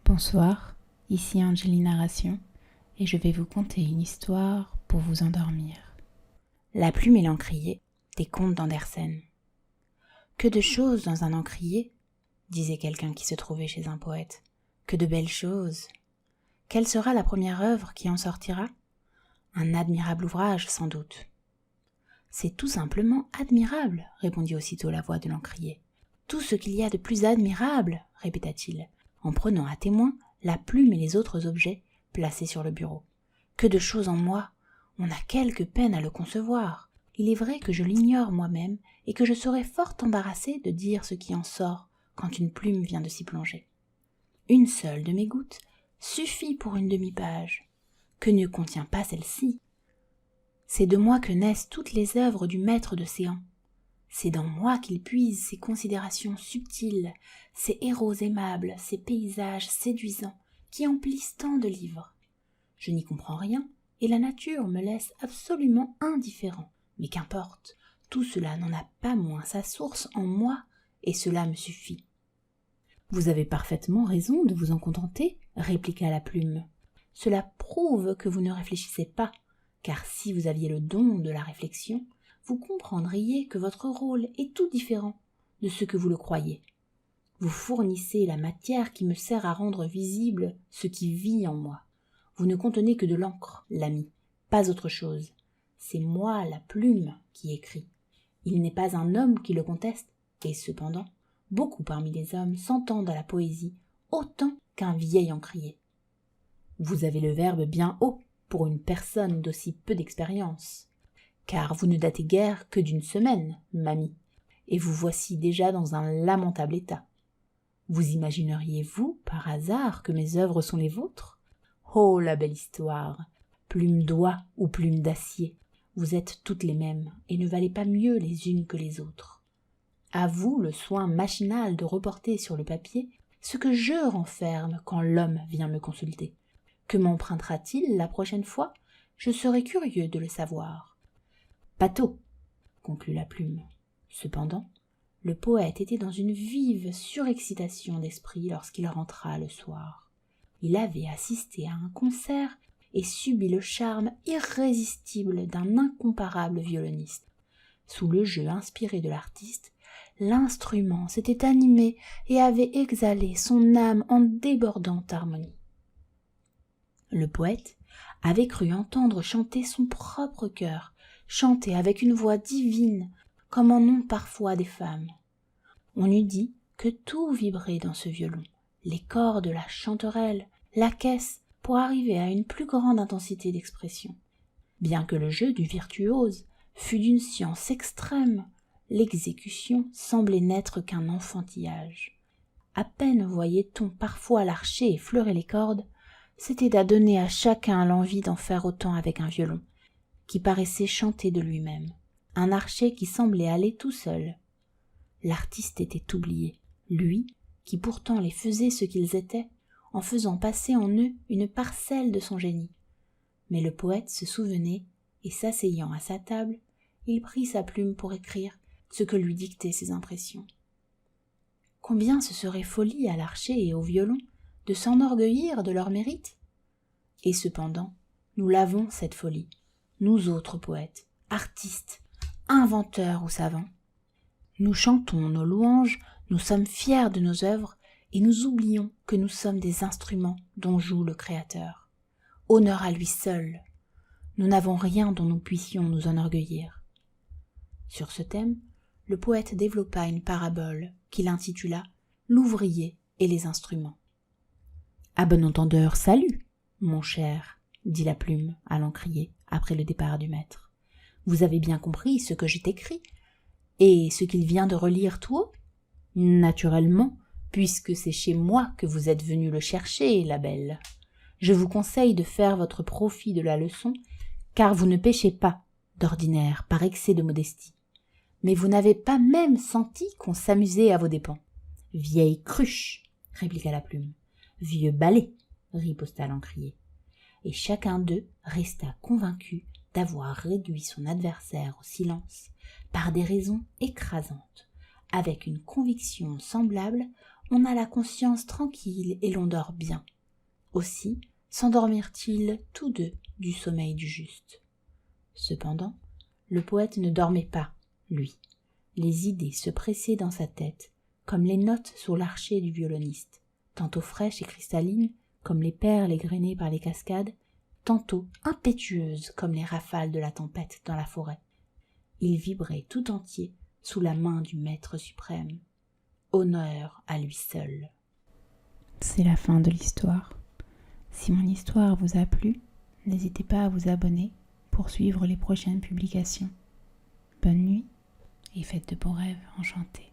Bonsoir, ici Angélie Narration et je vais vous conter une histoire pour vous endormir. La plume et l'encrier, des contes d'Andersen. Que de choses dans un encrier, disait quelqu'un qui se trouvait chez un poète. Que de belles choses. Quelle sera la première œuvre qui en sortira ? Un admirable ouvrage, sans doute. C'est tout simplement admirable, répondit aussitôt la voix de l'encrier. Tout ce qu'il y a de plus admirable, répéta-t-il, en prenant à témoin la plume et les autres objets placés sur le bureau. Que de choses en moi, on a quelque peine à le concevoir. Il est vrai que je l'ignore moi-même et que je serais fort embarrassée de dire ce qui en sort quand une plume vient de s'y plonger. Une seule de mes gouttes suffit pour une demi-page. Que ne contient pas celle-ci ? C'est de moi que naissent toutes les œuvres du maître d'océan. C'est dans moi qu'il puise ces considérations subtiles, ces héros aimables, ces paysages séduisants qui emplissent tant de livres. Je n'y comprends rien, et la nature me laisse absolument indifférent. Mais qu'importe, tout cela n'en a pas moins sa source en moi, et cela me suffit. « Vous avez parfaitement raison de vous en contenter, » répliqua la plume. « Cela prouve que vous ne réfléchissez pas, car si vous aviez le don de la réflexion, vous comprendriez que votre rôle est tout différent de ce que vous le croyez. Vous fournissez la matière qui me sert à rendre visible ce qui vit en moi. Vous ne contenez que de l'encre, l'ami, pas autre chose. C'est moi, la plume, qui écris. Il n'est pas un homme qui le conteste, et cependant, beaucoup parmi les hommes s'entendent à la poésie autant qu'un vieil encrier. Vous avez le verbe bien haut pour une personne d'aussi peu d'expérience. Car vous ne datez guère que d'une semaine, mamie, et vous voici déjà dans un lamentable état. Vous imagineriez-vous, par hasard, que mes œuvres sont les vôtres ? Oh, la belle histoire ! Plume d'oie ou plume d'acier, vous êtes toutes les mêmes, et ne valez pas mieux les unes que les autres. À vous le soin machinal de reporter sur le papier ce que je renferme quand l'homme vient me consulter. Que m'empruntera-t-il la prochaine fois ? Je serais curieux de le savoir. Pâteau, conclut la plume. Cependant, le poète était dans une vive surexcitation d'esprit lorsqu'il rentra le soir. Il avait assisté à un concert et subi le charme irrésistible d'un incomparable violoniste. Sous le jeu inspiré de l'artiste, l'instrument s'était animé et avait exhalé son âme en débordante harmonie. Le poète avait cru entendre chanter son propre cœur, chanter avec une voix divine, comme en ont parfois des femmes. On eût dit que tout vibrait dans ce violon, les cordes, la chanterelle, la caisse, pour arriver à une plus grande intensité d'expression. Bien que le jeu du virtuose fût d'une science extrême, l'exécution semblait n'être qu'un enfantillage. À peine voyait-on parfois l'archer effleurer les cordes, c'était à donner à chacun l'envie d'en faire autant avec un violon, qui paraissait chanter de lui-même, un archer qui semblait aller tout seul. L'artiste était oublié, lui, qui pourtant les faisait ce qu'ils étaient, en faisant passer en eux une parcelle de son génie. Mais le poète se souvenait, et s'asseyant à sa table, il prit sa plume pour écrire ce que lui dictaient ses impressions. Combien ce serait folie à l'archer et au violon de s'enorgueillir de leur mérite ? Et cependant, nous l'avons cette folie, nous autres poètes, artistes, inventeurs ou savants. Nous chantons nos louanges, nous sommes fiers de nos œuvres, et nous oublions que nous sommes des instruments dont joue le Créateur. Honneur à lui seul. Nous n'avons rien dont nous puissions nous enorgueillir. Sur ce thème, le poète développa une parabole qu'il intitula « L'ouvrier et les instruments ». « À bon entendeur, salut, mon cher, dit la plume à l'encrier après le départ du maître. Vous avez bien compris ce que j'ai écrit, et ce qu'il vient de relire tout haut ? Naturellement, puisque c'est chez moi que vous êtes venu le chercher, la belle. Je vous conseille de faire votre profit de la leçon, car vous ne péchez pas, d'ordinaire, par excès de modestie. Mais vous n'avez pas même senti qu'on s'amusait à vos dépens. Vieille cruche, répliqua la plume. Vieux balai, riposta l'encrier. Et chacun d'eux resta convaincu d'avoir réduit son adversaire au silence par des raisons écrasantes, avec une conviction semblable on a la conscience tranquille et l'on dort bien. Aussi s'endormirent-ils tous deux du sommeil du juste. Cependant, le poète ne dormait pas, lui. Les idées se pressaient dans sa tête, comme les notes sur l'archet du violoniste, tantôt fraîches et cristallines, comme les perles égrenées par les cascades, tantôt impétueuses comme les rafales de la tempête dans la forêt. Il vibrait tout entier sous la main du Maître suprême. Honneur à lui seul. C'est la fin de l'histoire. Si mon histoire vous a plu, n'hésitez pas à vous abonner pour suivre les prochaines publications. Bonne nuit et faites de beaux rêves enchantés.